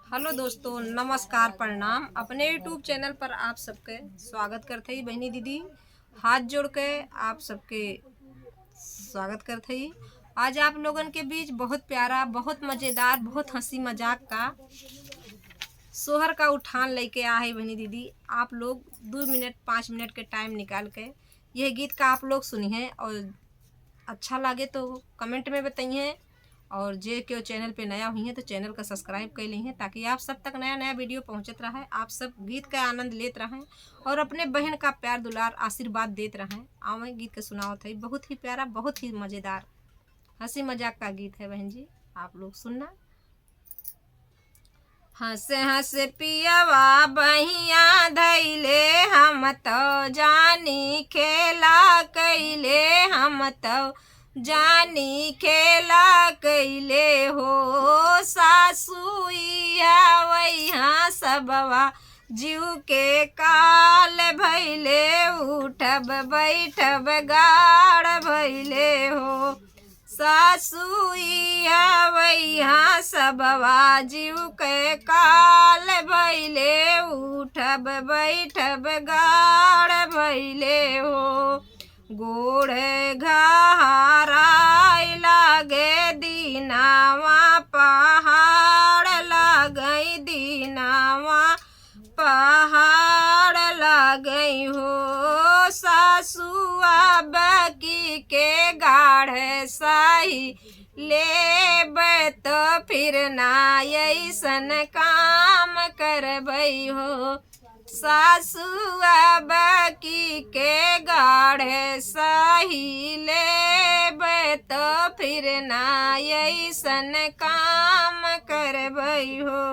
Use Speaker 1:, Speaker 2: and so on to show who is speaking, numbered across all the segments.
Speaker 1: Hello दोस्तों, नमस्कार, प्रणाम। अपने यूट्यूब चैनल पर आप सबके स्वागत करते ही बहनी दीदी हाथ जोड़ के आप सबके स्वागत करते ही। आज आप लोगन के बीच बहुत प्यारा, बहुत मज़ेदार, बहुत हंसी मजाक का सोहर का उठान लेके आए है बहनी दीदी। आप लोग 2 मिनट 5 मिनट के टाइम निकाल के यह गीत का आप लोग सुनिए और अच्छा लगे तो कमेंट में बताइए। और जे क्यों चैनल पे नया हुई है तो चैनल का सब्सक्राइब कर ली है, ताकि आप सब तक नया नया वीडियो पहुंचत रहे, आप सब गीत का आनंद लेते रहें और अपने बहन का प्यार दुलार आशीर्वाद देते रहें। आवे गीत के सुनावत है, बहुत ही प्यारा, बहुत ही मज़ेदार हंसी मजाक का गीत है बहन जी, आप लोग सुनना। हंस हंस पियवा बहिया धैले, हम तो जानी खेला कैले, हम तो जानी खेला कैले हो। सासुइया वैहा सबवा जीव के काल भैले, उठब बैठब गाड़ भैले हो। सासुइया वैहा सबवा जीव के काल भैले, उठब बैठब गाड़ भैले हो। गोड़ घाराय लागे दीनावा, पहाड़ लागई दीनावा, पहाड़ लागई हो। सासुआ बकी के गाढ़ सही लेब तो फिर ना ऐसन काम करबई हो। सासुआ बकी के गाढ़ सही लेब तो फिर ना ऐसन काम करबई हो।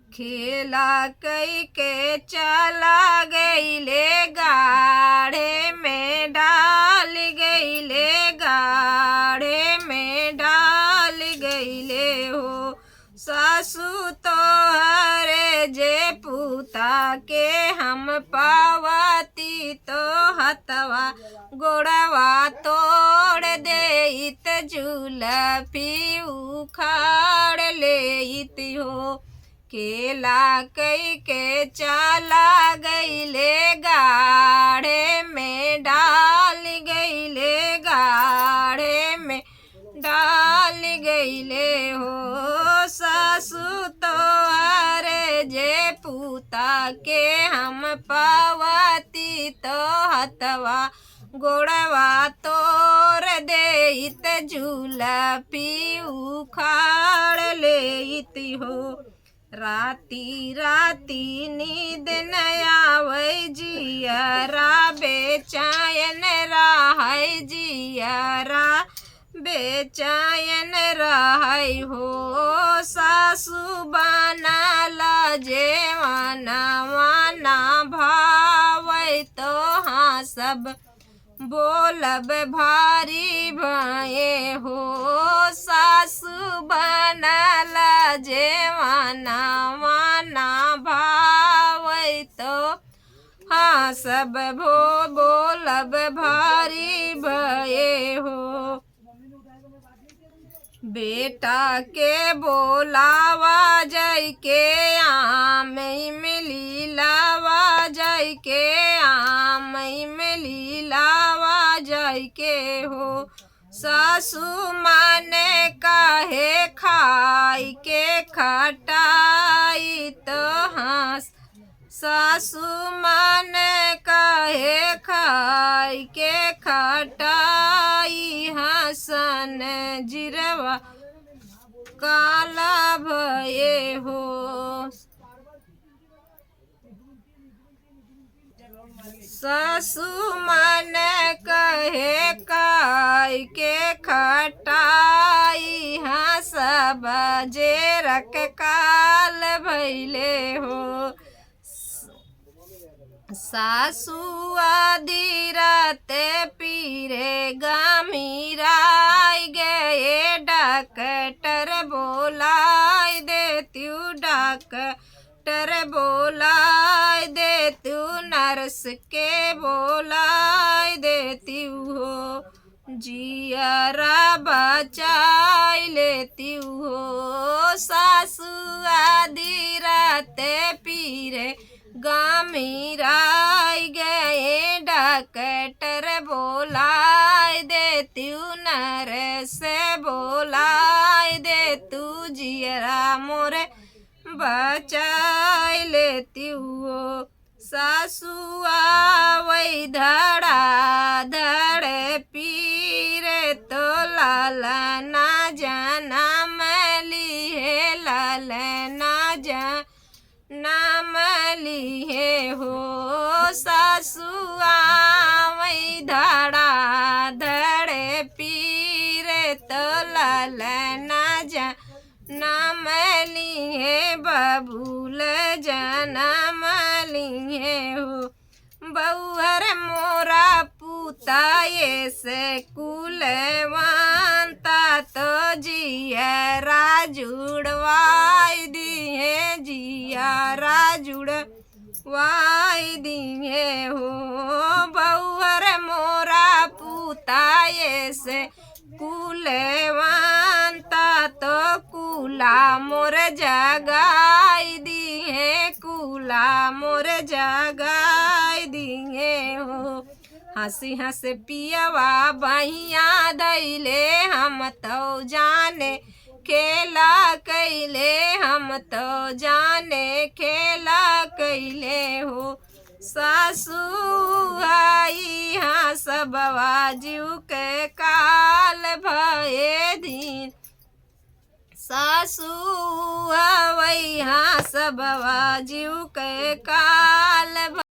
Speaker 1: खेला कई के चला गईले, गाढ़े में डाल गईले, गाढ़े में डाल गईले हो। सासु तो हरे जे पूता के हम पावती, तो हथवा गोड़वा तोड़ देइत, जुलफी उखाड़ लेइत हो। केला कई के चला गईले, गाढ़े में डाल गईले, गाढ़े में डाल गईले हो। सासु तो हरे जे पूता के हम पावती, तो हथवा गोड़वा तोड़ देइत, जुलफी उखाड़ लेइत हो। राती राती नींद न आवै, जियरा बेचैन रहै, जियरा बेचैन रहै हो। सासु बनल जेवना वाना भावै, तो हाँ सब बोलब भारी भये हो। सासु बनल जेवना वाना भावै, तो हाँ सब बोलब भारी भये हो। बेटा के बोलावा जाय के आम मिली लावा, जाय के आम मिली लावा जाय के हो। सासु माने काहे खाई के खटाई, तो हाँ सासु माने काहे खाई के खटाई, हसन जिरवा काला भये हो। सासु मन कहे काई के खटाई, हाँ सब जे रख काल भैले हो। सासु आधी रात पीरे गमीराय गए, डॉक्टर बोलाय देत्यू, डॉक्टर बोलाय देत्यू, नर्स के बोलाय देत्यू हो। जियरा बचाई लेती हो। सास आधी रात पीरे गामीराई गए डॉक्टर बोलाए दे तू नर से बोलाए दे तू जियरा मोरे बचाई लेती हो सासुआ वही धड़ा धड़े पीरे तो लाला ना जाना मली है लाल ना जा नाम लिए हो सासुआ वही धड़ा धड़े पीरे तो लाल ना जा नाम लिए बबूल जनम लिए हो बउहर मोरा पूता ये से कुलवंता तो जियरा जुड़वाई दिए जियरा जुड़वाई दिए हो बउहर मोरा पूता ये से कुलवंता तो कुला मोर जगाई दिए कुला मोर जगाई दिए हो हंसी हंस पियवा बहिया दैले हम तो जाने खेला कैले हम तो जाने खेला कैले हो सासू आई हाँ सब जीव के काल भये दिन सासू वही हाँ सब जीव के काल